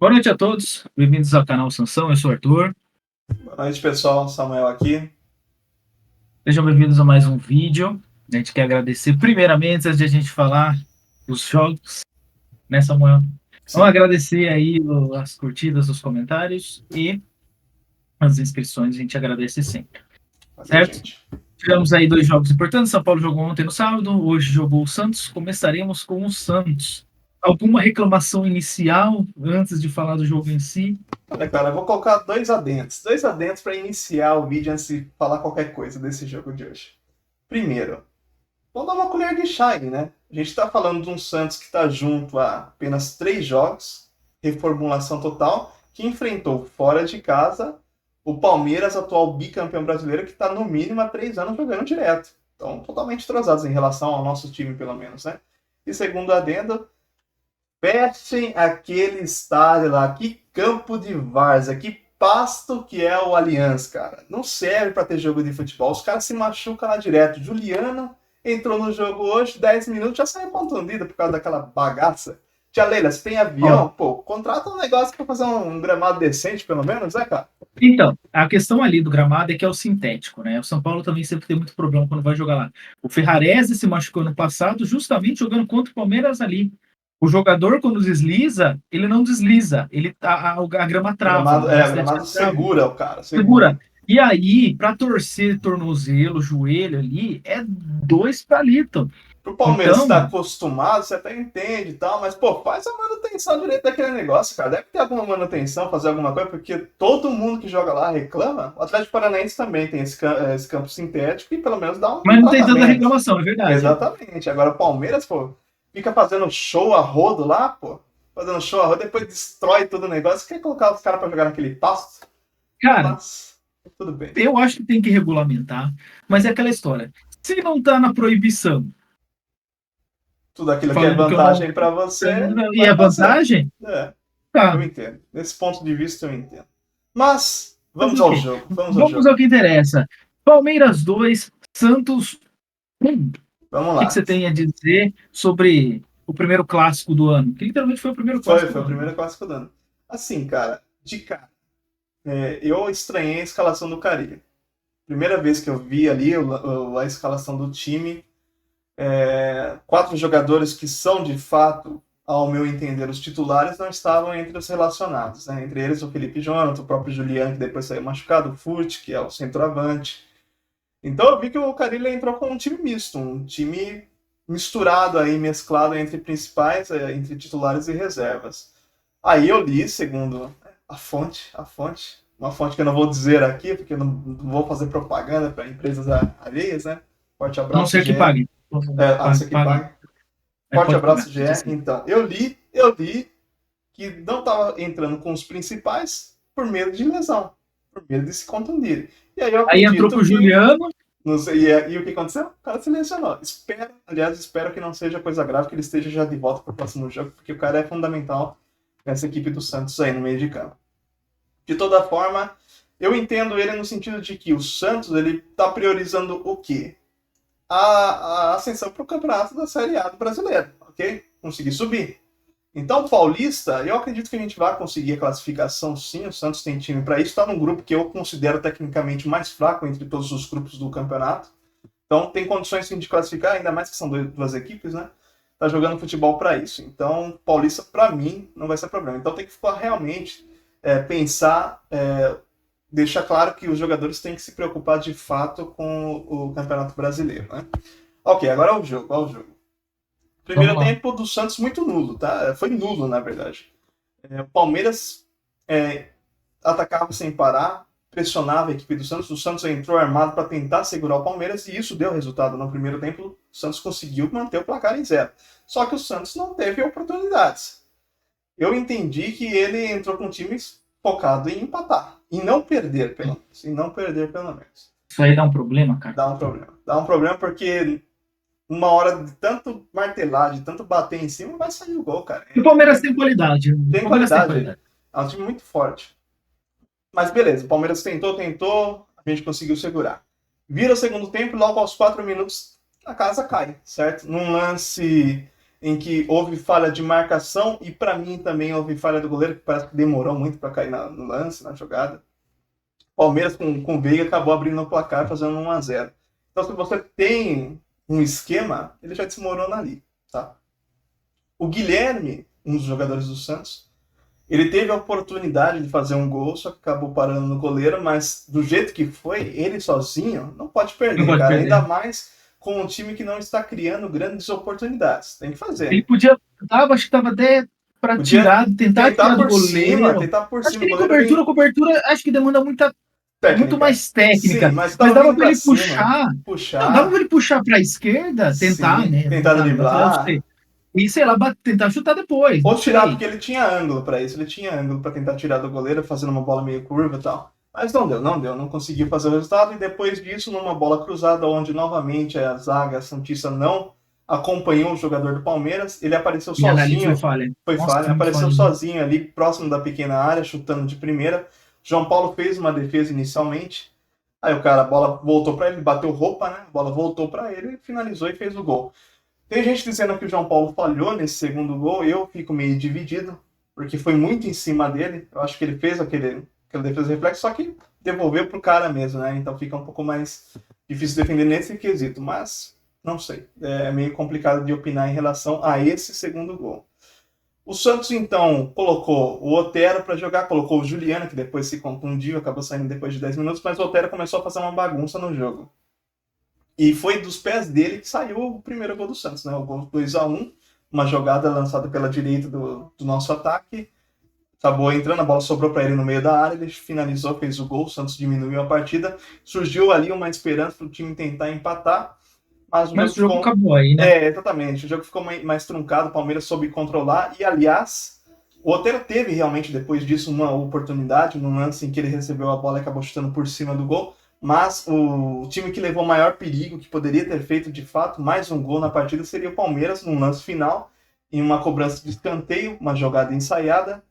Boa noite a todos, bem-vindos ao canal Sansão, eu sou o Arthur. Boa noite, pessoal. Samuel aqui. Sejam bem-vindos a mais um vídeo. A gente quer agradecer primeiramente, antes de a gente falar dos jogos, né, Samuel? Vamos Sim, agradecer aí as curtidas, os comentários e as inscrições, a gente agradece sempre, valeu, certo? gente. Tivemos aí dois jogos importantes, São Paulo jogou ontem no sábado, hoje jogou o Santos, começaremos com o Santos. Alguma reclamação inicial antes de falar do jogo em si? Olha, cara, eu vou colocar dois adendos. Dois adendos para iniciar o vídeo antes de falar qualquer coisa desse jogo de hoje. Primeiro, vamos dar uma colher de chá aí, né? A gente está falando de um Santos que está junto a apenas 3 jogos, reformulação total, que enfrentou fora de casa o Palmeiras, atual bicampeão brasileiro, que está no mínimo há 3 anos jogando direto. Então, totalmente entrosados em relação ao nosso time, pelo menos, né? E segundo adendo, fechem aquele estádio lá, que campo de várzea, que pasto que é o Allianz, cara. Não serve para ter jogo de futebol. Os caras se machucam lá direto. Juliano entrou no jogo hoje, 10 minutos, já saiu contundido por causa daquela bagaça. Tia Leila, você tem avião? Ó, Pô, contrata um negócio para fazer um gramado decente, pelo menos, né, cara? então, a questão ali do gramado é que é o sintético, né? O São Paulo também sempre tem muito problema quando vai jogar lá. O Ferrarese se machucou no passado justamente jogando contra o Palmeiras ali. O jogador, quando desliza, ele não desliza, a grama trava, O né? A gramado sintética trava, segura o cara, segura. segura. E aí, para torcer tornozelo, joelho ali, é dois palitos. Pro Palmeiras Então, estar acostumado, você até entende e tal, mas, pô, faz a manutenção direito daquele negócio, cara. Deve ter alguma manutenção, fazer alguma coisa, porque todo mundo que joga lá reclama. O Atlético Paranaense também tem esse campo sintético e pelo menos dá um mas não tem tanta tratamento. reclamação, é verdade. Exatamente. Agora o Palmeiras, pô, fica fazendo show a rodo lá, pô. Fazendo show a rodo, depois destrói todo o negócio. Quer colocar os caras pra jogar naquele pasto? Cara, Mas, tudo bem. eu acho que tem que regulamentar, mas é aquela história. Se não tá na proibição, Tudo aquilo que é falando que eu não. vantagem pra você, E vai a fazer. vantagem? É. Tá. Eu entendo. Nesse ponto de vista, eu entendo. Mas, Fazer vamos o ao quê? jogo. Vamos ao Vamos jogo. ao que interessa. Palmeiras 2, Santos 1. O Vamos que lá. você tem a dizer sobre o primeiro clássico do ano? Que literalmente foi o primeiro clássico Foi do o ano. primeiro clássico do ano. Assim, cara, de cara, eu estranhei a escalação do Carilli. Primeira vez que eu vi ali a escalação do time, 4 jogadores que são de fato, ao meu entender, os titulares, não estavam entre os relacionados. Né? Entre eles o Felipe Jonathan, o próprio Juliano, que depois saiu machucado, o Furt, que é o centroavante. Então eu vi que o Carilli entrou com um time misto, um time misturado aí, mesclado entre principais, entre titulares e reservas. Aí eu li, segundo uma fonte que eu não vou dizer aqui, porque eu não vou fazer propaganda para empresas alheias, né? Forte A não abraço, ser que GE. pague. A não ser que Pague. pague. É, Forte pode pagar. abraço, GE. Então, eu li que não estava entrando com os principais por medo de lesão, por medo de se contundir. E aí eu Aí entrou com acredito o que Juliano. não sei, e o que aconteceu? O cara se lesionou. Espero que não seja coisa grave, que ele esteja já de volta para o próximo jogo, porque o cara é fundamental nessa equipe do Santos aí no meio de campo. De toda forma, eu entendo ele no sentido de que o Santos ele está priorizando o quê? A ascensão para o campeonato da Série A do brasileiro, ok? Conseguir subir. Então, Paulista, eu acredito que a gente vai conseguir a classificação sim. O Santos tem time para isso. Está num grupo que eu considero tecnicamente mais fraco entre todos os grupos do campeonato. Então, tem condições sim de classificar, ainda mais que são duas equipes, né? Tá jogando futebol para isso. Então, Paulista, para mim, não vai ser problema. Então, tem que ficar realmente pensar, deixar claro que os jogadores têm que se preocupar de fato com o Campeonato Brasileiro, né? Ok, agora é o jogo. Vamos Primeiro lá. tempo do Santos muito nulo, tá? Foi nulo, na verdade. O Palmeiras atacava sem parar, pressionava a equipe do Santos. O Santos entrou armado para tentar segurar o Palmeiras e isso deu resultado. No primeiro tempo, o Santos conseguiu manter o placar em 0. Só que o Santos não teve oportunidades. Eu entendi que ele entrou com times focado em empatar. E não perder, pelo menos. Isso aí dá um problema, cara. Dá um problema. Dá um problema porque uma hora de tanto martelar, de tanto bater em cima, vai sair o gol, cara. E o Palmeiras tem qualidade. O Tem Palmeiras tem qualidade. qualidade. É um time muito forte. Mas beleza, o Palmeiras tentou, a gente conseguiu segurar. Vira o segundo tempo e logo aos 4 minutos a casa cai, certo? Num lance em que houve falha de marcação e para mim também houve falha do goleiro, que parece que demorou muito para cair no lance, na jogada. Palmeiras com o Veiga acabou abrindo o placar, fazendo 1-0. Então, se você tem um esquema, ele já desmorona ali, tá? O Guilherme, um dos jogadores do Santos, ele teve a oportunidade de fazer um gol, só que acabou parando no goleiro, mas do jeito que foi, ele sozinho não pode perder, Não pode cara. perder. Ainda mais com um time que não está criando grandes oportunidades. Tem que fazer. Ele podia, acho que tava até para Podia tentar tirar do por cima, goleiro. tentar por Acho cima. que O ele goleiro cobertura, acho que demanda muito técnica. mais técnica. Sim, mas dava vindo para ele cima, puxar. Não, dava para ele puxar para a esquerda, tentar, sim, né? tentar driblar. E sei lá, tentar chutar depois. Ou não tirar, sei. porque ele tinha ângulo para isso. Ele tinha ângulo para tentar tirar do goleiro, fazendo uma bola meio curva e tal. Mas não deu. Não conseguiu fazer o resultado. E depois disso, numa bola cruzada, onde novamente a zaga santista não acompanhou o jogador do Palmeiras, ele apareceu E ali sozinho. foi falha. Apareceu sozinho ali, próximo da pequena área, chutando de primeira. João Paulo fez uma defesa inicialmente. Aí o cara, a bola voltou para ele, bateu roupa, né? A bola voltou para ele, finalizou e fez o gol. Tem gente dizendo que o João Paulo falhou nesse segundo gol, eu fico meio dividido, porque foi muito em cima dele. Eu acho que ele fez aquela defesa reflexo, só que devolveu pro cara mesmo, né? Então fica um pouco mais difícil defender nesse quesito, mas não sei. É meio complicado de opinar em relação a esse segundo gol. O Santos, então, colocou o Otero para jogar, colocou o Juliano, que depois se contundiu, acabou saindo depois de 10 minutos, mas o Otero começou a fazer uma bagunça no jogo. E foi dos pés dele que saiu o primeiro gol do Santos, né? O gol 2-1, uma jogada lançada pela direita do nosso ataque. Acabou entrando, a bola sobrou para ele no meio da área, ele finalizou, fez o gol, o Santos diminuiu a partida. Surgiu ali uma esperança para o time tentar empatar, mas o jogo acabou aí, né? Exatamente. O jogo ficou mais truncado, o Palmeiras soube controlar. E, aliás, o Otero teve realmente, depois disso, uma oportunidade, num lance em que ele recebeu a bola e acabou chutando por cima do gol. Mas o time que levou maior perigo, que poderia ter feito de fato mais um gol na partida, seria o Palmeiras, num lance final, em uma cobrança de escanteio, uma jogada ensaiada.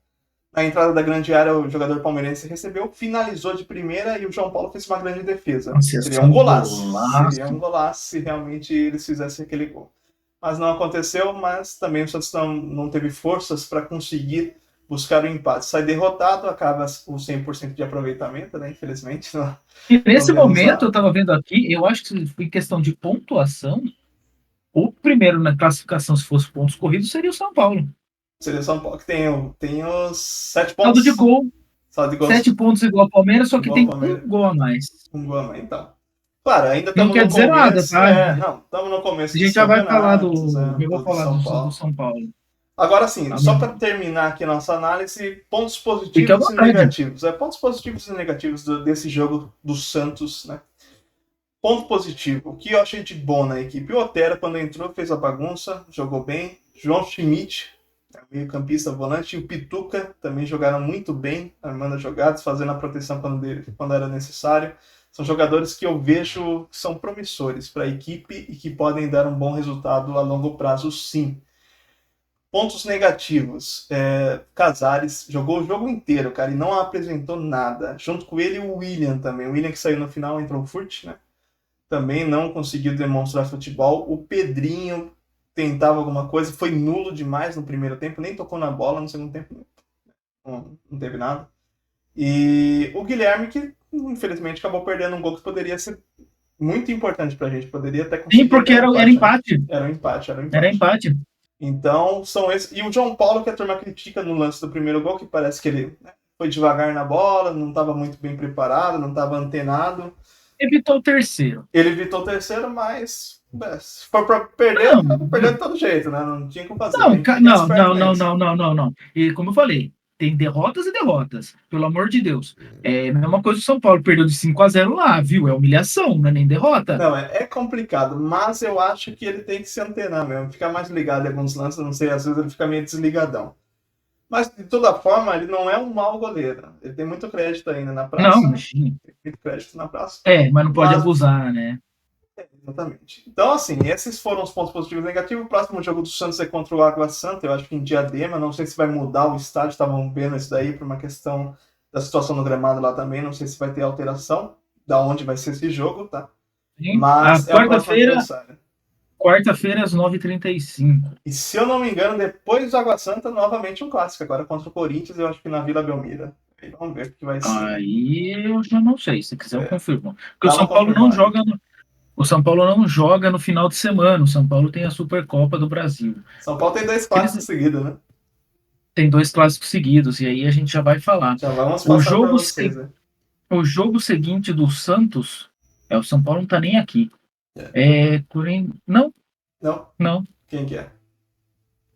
Na entrada da grande área, o jogador palmeirense recebeu, finalizou de primeira e o João Paulo fez uma grande defesa. Seria um golaço. Seria um golaço se realmente eles fizessem aquele gol. Mas não aconteceu, mas também o Santos não teve forças para conseguir buscar o empate. Sai derrotado, acaba o 100% de aproveitamento, né? Infelizmente. E nesse momento, eu estava vendo aqui, eu acho que em questão de pontuação, o primeiro na classificação, se fosse pontos corridos, seria o São Paulo. Seria o São Paulo, que tem os 7 pontos. pontos. De gol. 7 pontos igual ao Palmeiras, só que tem um gol a mais. Um gol a mais, então. Claro, ainda estamos no começo. Nada, tá? Estamos no começo. A gente já vai falar do São Paulo. Agora sim, só para terminar aqui a nossa análise, pontos positivos e negativos. Pontos positivos e negativos desse jogo do Santos, né? Ponto positivo, o que eu achei de bom na equipe? O Otero, quando entrou, fez a bagunça, jogou bem. João Schmidt, meio campista, volante, e o Pituca também jogaram muito bem, armando jogadas, fazendo a proteção quando era necessário. São jogadores que eu vejo que são promissores para a equipe e que podem dar um bom resultado a longo prazo, sim. Pontos negativos. Casares jogou o jogo inteiro, cara, e não apresentou nada. Junto com ele, o William também. O William que saiu no final, entrou Furt, né? Também não conseguiu demonstrar futebol. O Pedrinho tentava alguma coisa, foi nulo demais no primeiro tempo, nem tocou na bola, no segundo tempo não teve nada. E o Guilherme, que infelizmente acabou perdendo um gol que poderia ser muito importante pra gente, poderia até conseguir. Sim, porque era empate. Era um empate. Era empate. Então, são esses. E o João Paulo, que a turma critica no lance do primeiro gol, que parece que ele foi devagar na bola, não estava muito bem preparado, não estava antenado. Evitou o terceiro. Ele evitou o terceiro, mas se for pra perder, perdeu de todo jeito, né? Não tinha como fazer. Não. E como eu falei, tem derrotas e derrotas, pelo amor de Deus. É a mesma coisa que o São Paulo perdeu de 5-0 lá, viu? É humilhação, não é nem derrota. Não, é complicado, mas eu acho que ele tem que se antenar mesmo, ficar mais ligado em alguns lances, não sei, às vezes ele fica meio desligadão. Mas, de toda forma, ele não é um mau goleiro. Ele tem muito crédito ainda na praça. Não, imagina. Tem muito crédito na praça. Mas não pode abusar, né? Exatamente. Então, assim, esses foram os pontos positivos e negativos. O próximo jogo do Santos é contra o Água Santa, eu acho que em Diadema. Não sei se vai mudar o estádio, estavam vendo isso daí por uma questão da situação no gramado lá também. Não sei se vai ter alteração da onde vai ser esse jogo, tá? Sim. Mas a quarta-feira Quarta-feira, às 9h35. E se eu não me engano, depois do Água Santa, novamente um clássico. Agora contra o Corinthians, eu acho que na Vila Belmiro. Aí vamos ver o que vai ser. Aí eu já não sei. Se quiser, eu confirmo. Porque o Dá uma São Paulo não confirmada. joga o São Paulo não joga no final de semana. O São Paulo tem a Supercopa do Brasil. São Paulo tem 2 Eles clássicos seguidos, né? têm 2 clássicos seguidos, e aí a gente já vai falar. Já vamos O passar para jogo, vocês, né? o jogo seguinte do Santos, o São Paulo não tá nem aqui. Não, Não? não. Quem que é?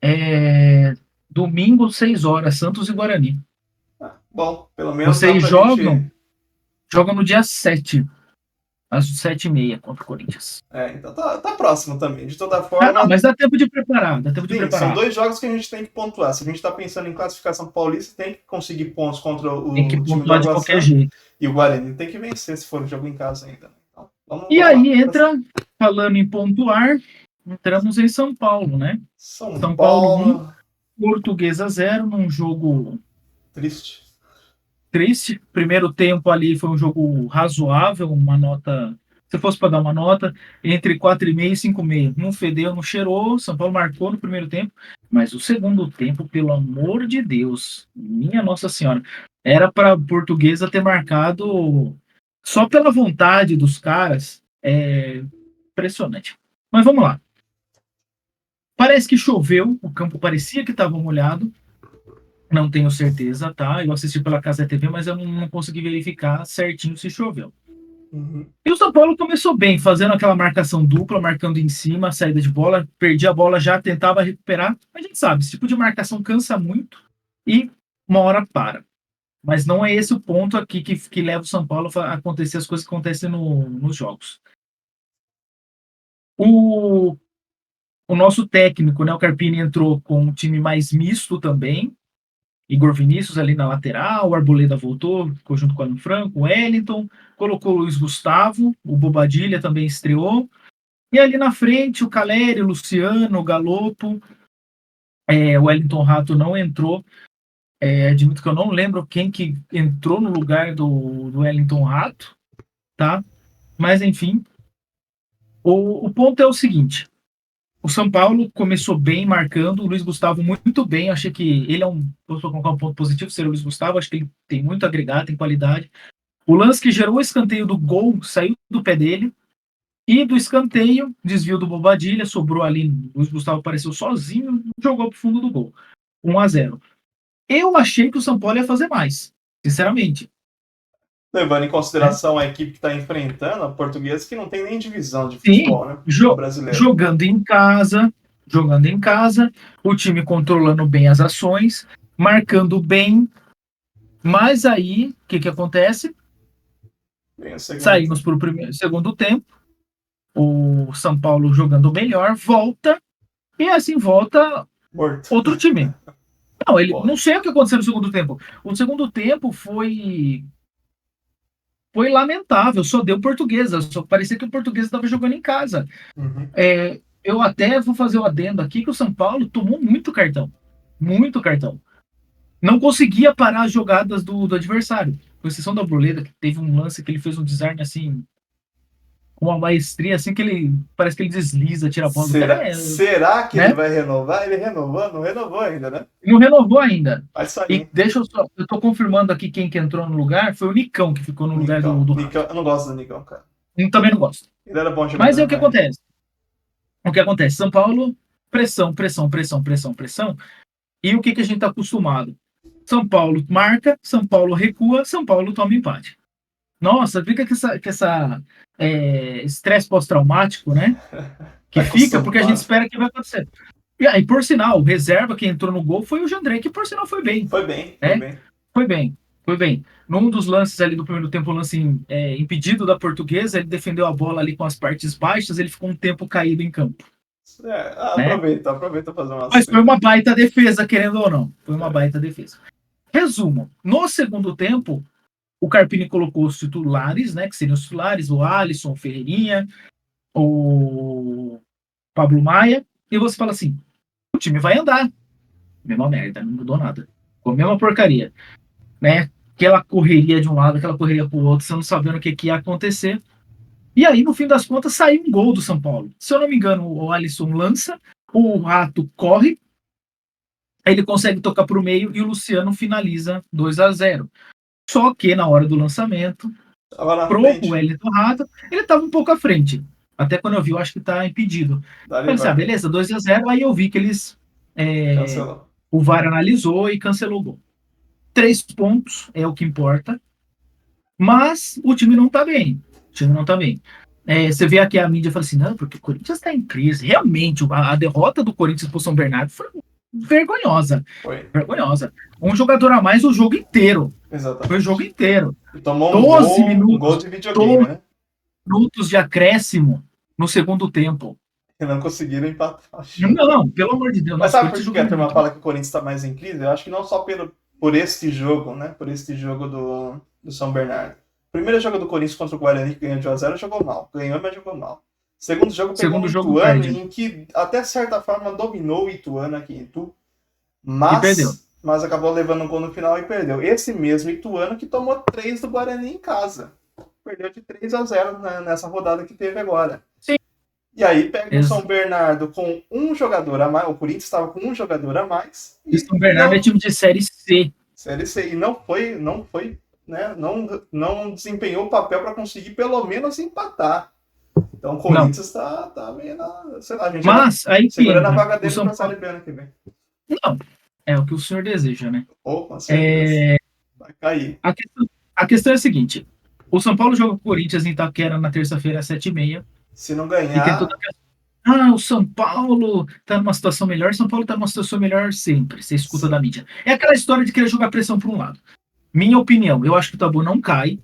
É domingo, 6 horas, Santos e Guarani. Bom, pelo menos dá Vocês pra jogam, gente. jogam no dia 7, às 7h30 contra o Corinthians. Então tá próximo também. De toda Não, forma, mas dá tempo de preparar, dá tempo de sim, são preparar. 2 jogos que a gente tem que pontuar. Se a gente tá pensando em classificação paulista, tem que conseguir pontos contra Tem que o time do pontuar de Água qualquer Santa. jeito. E o Guarani tem que vencer se for o jogo em casa ainda. Então, E vamos lá. aí entra, falando em pontuar, entramos em São Paulo, né? São São Paulo 1, Paulo. Portuguesa 0, num jogo Triste. triste. Primeiro tempo ali foi um jogo razoável, uma nota. Se fosse para dar uma nota, entre 4,5 e 5,5. Não fedeu, não cheirou. São Paulo marcou no primeiro tempo, mas o segundo tempo, pelo amor de Deus, minha Nossa Senhora, era para a Portuguesa ter marcado só pela vontade dos caras. É impressionante. Mas vamos lá. Parece que choveu, o campo parecia que estava molhado. Não tenho certeza, tá? Eu assisti pela Casa TV, mas eu não consegui verificar certinho se choveu. Uhum. E o São Paulo começou bem, fazendo aquela marcação dupla, marcando em cima, a saída de bola, perdia a bola já, tentava recuperar. A gente sabe, esse tipo de marcação cansa muito e uma hora para. Mas não é esse o ponto aqui que leva o São Paulo a acontecer as coisas que acontecem nos jogos. O, o nosso técnico, né, o Carpini, entrou com um time mais misto também. Igor Vinícius ali na lateral, o Arboleda voltou, ficou junto com o Alan Franco, o Wellington, colocou o Luiz Gustavo, o Bobadilha também estreou, e ali na frente o Caleri, o Luciano, o Galopo, o Wellington Rato não entrou, admito que eu não lembro quem que entrou no lugar do Wellington Rato, tá? Mas enfim, o ponto é o seguinte, o São Paulo começou bem marcando, o Luiz Gustavo muito bem. Achei que ele vou colocar um ponto positivo, ser o Luiz Gustavo. Acho que ele tem muito a agregar, tem qualidade. O lance que gerou o escanteio do gol saiu do pé dele. E do escanteio, desvio do Bobadilha, sobrou ali. O Luiz Gustavo apareceu sozinho, jogou pro fundo do gol. 1-0. Eu achei que o São Paulo ia fazer mais, sinceramente. Levando em consideração a equipe que está enfrentando, a Portuguesa, que não tem nem divisão de Sim, futebol, né? No brasileiro. jogando em casa, o time controlando bem as ações, marcando bem, mas aí, o que acontece? Saímos para o segundo tempo, o São Paulo jogando melhor, volta, e assim volta Morto. outro time. Não sei o que aconteceu no segundo tempo. O segundo tempo foi lamentável, só deu Portuguesa, só parecia que o Portuguesa estava jogando em casa. Uhum. Eu até vou fazer o adendo aqui que o São Paulo tomou muito cartão. Muito cartão. Não conseguia parar as jogadas do adversário. Com exceção da Arboleda, que teve um lance que ele fez um desarme assim, com uma maestria, assim, que ele parece que ele desliza, tira a bola do cara. Será que né? ele vai renovar? Ele renovou? Não renovou ainda, né? Não renovou ainda. Vai sair. E deixa eu tô confirmando aqui quem que entrou no lugar, foi o Nicão que ficou no lugar do Nicão. Eu não gosto do Nicão, cara. Eu também não gosto. Ele era bom jogador. Mas é o que acontece. O que acontece? São Paulo, pressão. E o que a gente está acostumado? São Paulo marca, São Paulo recua, São Paulo toma empate. Nossa, fica que essa estresse pós-traumático, né? Que fica porque a gente espera que vai acontecer. E aí, por sinal, reserva que entrou no gol foi o Jandrei, que por sinal foi bem. Foi bem. Num dos lances ali do primeiro tempo, o lance impedido da Portuguesa, ele defendeu a bola ali com as partes baixas, ele ficou um tempo caído em campo. Aproveita fazer uma. Mas foi uma baita defesa, querendo ou não. Foi uma baita defesa. Resumo, no segundo tempo, o Carpini colocou os titulares, né, que seriam os titulares, o Alisson, o Ferreirinha, o Pablo Maia, e você fala assim, o time vai andar. Mesma merda, não mudou nada. Ficou a mesma porcaria. Né? Aquela correria de um lado, aquela correria pro outro, você não sabendo o que ia acontecer. E aí, no fim das contas, saiu um gol do São Paulo. Se eu não me engano, o Alisson lança, o Rato corre, aí ele consegue tocar para o meio e o Luciano finaliza 2-0. Só que na hora do lançamento, Tava na pro frente. Wellington Rato, ele estava um pouco à frente. Até quando eu vi, eu acho que está impedido. Dali Eu pensei, vai. beleza, 2-0. Aí eu vi que eles. Cancelou. O VAR analisou e cancelou o gol. 3 pontos é o que importa. Mas o time não tá bem. O time não tá bem. Você vê aqui a mídia fala assim, não, porque o Corinthians está em crise. Realmente, a derrota do Corinthians pro São Bernardo foi vergonhosa. Foi. Vergonhosa. Um jogador a mais o jogo inteiro. Foi o Exatamente. jogo inteiro. E tomou 12 um gol minutos, de videogame, 12 né? minutos de acréscimo no segundo tempo. E não conseguiram empatar. Não, pelo amor de Deus. Mas Nossa, o sabe por Corinthians que a jogando turma muito. fala que o Corinthians está mais em crise? Eu acho que não só por este jogo, né? Por este jogo do São Bernardo. O primeiro jogo do Corinthians contra o Guarani, que ganhou de 1-0, jogou mal. Ganhou, mas jogou mal. Segundo jogo, pegou Segundo um jogo Ituano, perde. em que até certa forma dominou o Ituano aqui em Itu. E perdeu. Mas acabou levando um gol no final e perdeu. Esse mesmo Ituano que tomou 3 do Guarani em casa. Perdeu de 3-0 nessa rodada que teve agora. Sim. E aí pega o São Bernardo com um jogador a mais. O Corinthians estava com um jogador a mais. E São Bernardo é time de Série C. Série C. E não foi, né? Não desempenhou o papel para conseguir pelo menos empatar. Então o Corinthians tá meio na. Sei lá, a gente mas aí segurando a entra, vaga dele pra Série B ano que vem. Não, é o que o senhor deseja, né? Com certeza. Vai cair. A questão é a seguinte: o São Paulo joga com o Corinthians em Itaquera na terça-feira às 7h30. Se não E tem ganhar. toda o São Paulo tá numa situação melhor. São Paulo tá numa situação melhor sempre. Você escuta da mídia. É aquela história de querer jogar pressão para um lado. Minha opinião, eu acho que o Tabu não cai.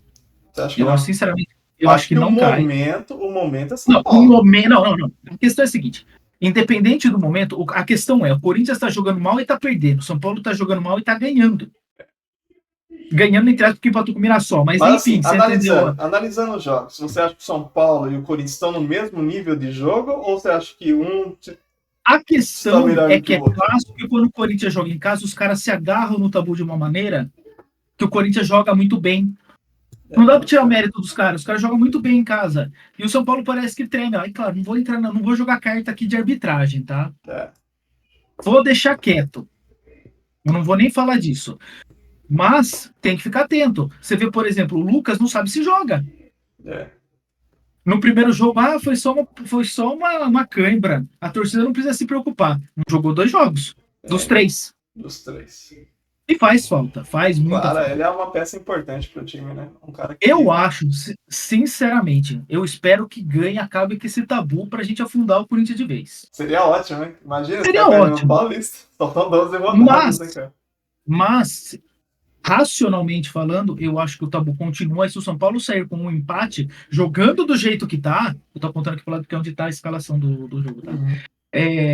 Você acha que Eu não? acho, sinceramente, eu acho que não cai. O momento é São Não, Paulo. não. A questão é a seguinte: independente do momento, a questão é: o Corinthians está jogando mal e está perdendo. O São Paulo está jogando mal e está ganhando. Ganhando entre aspas porque empatou com o Mirassol. Mas enfim, assim, você entendeu? Analisando os jogos, você acha que o São Paulo e o Corinthians estão no mesmo nível de jogo ou você acha que um A questão é que que é clássico que quando o Corinthians joga em casa, os caras se agarram no Tabu de uma maneira que o Corinthians joga muito bem. Não dá para tirar o mérito dos caras. Os caras jogam muito bem em casa. E o São Paulo parece que treme. Aí, claro, não vou jogar carta aqui de arbitragem, tá? Vou deixar quieto. Eu não vou nem falar disso. Mas tem que ficar atento. Você vê, por exemplo, o Lucas não sabe se joga. No primeiro jogo, foi só uma cãibra. A torcida não precisa se preocupar. Não jogou 2 jogos. Dos 3. Dos 3. E faz falta. Faz muita falta. Ele é uma peça importante pro time, né? Um cara que... Eu acho, sinceramente, eu espero que ganhe, acabe com esse tabu pra gente afundar o Corinthians de vez. Seria ótimo, hein? Imagina, seria ótimo. No Paulista. Só estão 12 rodadas, né, cara? Mas, racionalmente falando, eu acho que o tabu continua. E se o São Paulo sair com um empate, jogando do jeito que tá, eu tô apontando aqui pro lado que é onde tá a escalação do jogo, tá?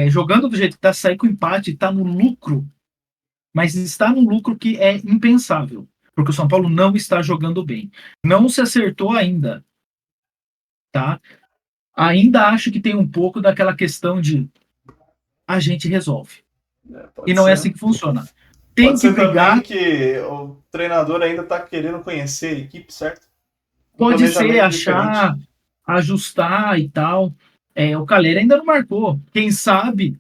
Jogando do jeito que tá, sair com empate, tá no lucro. Mas está no lucro que é impensável. Porque o São Paulo não está jogando bem. Não se acertou ainda. Tá? Ainda acho que tem um pouco daquela questão de a gente resolve. E não é assim que funciona. Tem pode que ser brigar. Também que o treinador ainda está querendo conhecer a equipe, certo? Pode ser, achar, ajustar e tal. O Calera ainda não marcou. Quem sabe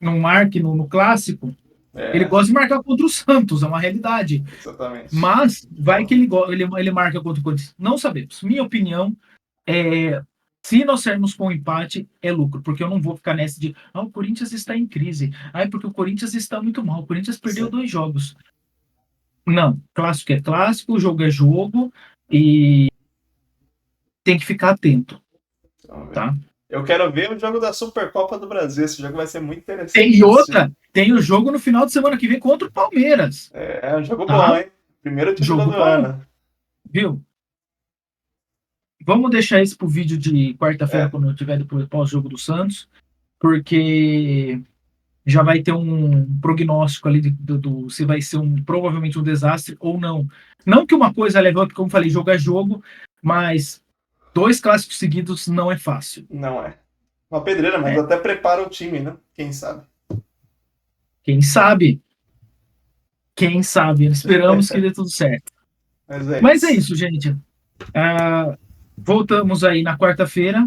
não marque no clássico. Ele gosta de marcar contra o Santos, é uma realidade. Exatamente. Mas vai que ele marca contra o Corinthians. Não sabemos. Minha opinião é: se nós sairmos com um empate, é lucro, porque eu não vou ficar nessa de o Corinthians está em crise. Porque o Corinthians está muito mal. O Corinthians perdeu 2 jogos. Não, clássico é clássico, jogo é jogo e tem que ficar atento. Tá? Eu quero ver o jogo da Supercopa do Brasil. Esse jogo vai ser muito interessante. E outra, tem o jogo no final de semana que vem contra o Palmeiras. É um jogo bom, hein? Primeiro título do ano. Viu? Vamos deixar isso pro vídeo de quarta-feira, quando eu tiver depois pós-jogo do Santos, porque já vai ter um prognóstico ali do se vai ser provavelmente um desastre ou não. Não que uma coisa leve a outra, como falei, jogo é jogo, mas 2 clássicos seguidos não é fácil. Não é. Uma pedreira, mas até prepara o time, né? Quem sabe? Quem sabe? Quem sabe? Esperamos que dê tudo certo. Mas é isso, gente. Voltamos aí na quarta-feira,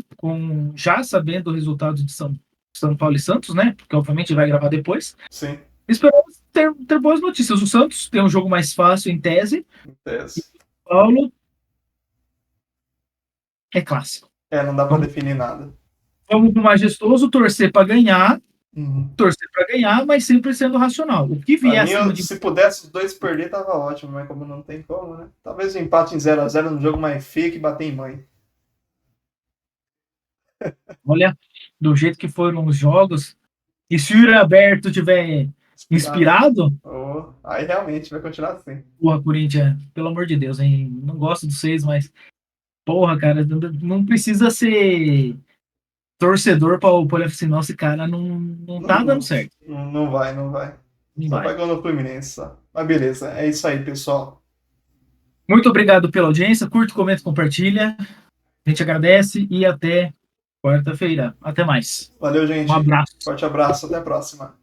já sabendo o resultado de São Paulo e Santos, né? Porque obviamente vai gravar depois. Sim, Esperamos ter boas notícias. O Santos tem um jogo mais fácil em tese. em tese. O Paulo é clássico. Não dá pra definir nada. Vamos pro majestoso, torcer para ganhar, Uhum. mas sempre sendo racional. O que Pra vier mim, acima de. se pudesse os dois perder, tava ótimo, mas como não tem como, né? Talvez um empate em 0x0 no jogo mais feio que bater em mãe. Olha, do jeito que foram os jogos, e se o Yuri Aberto tiver inspirado, Aí realmente vai continuar assim. porra, Corinthians, pelo amor de Deus, hein? Não gosto dos seis, mas porra, cara, não precisa ser torcedor para olhar assim, nossa, esse cara não tá dando certo. Não vai, não vai. Não Só vai. vai gol no Fluminense, só. Mas beleza, é isso aí, pessoal. Muito obrigado pela audiência, curte, comenta, compartilha. A gente agradece e até quarta-feira. Até mais. Valeu, Um gente. abraço. Forte abraço, até a próxima.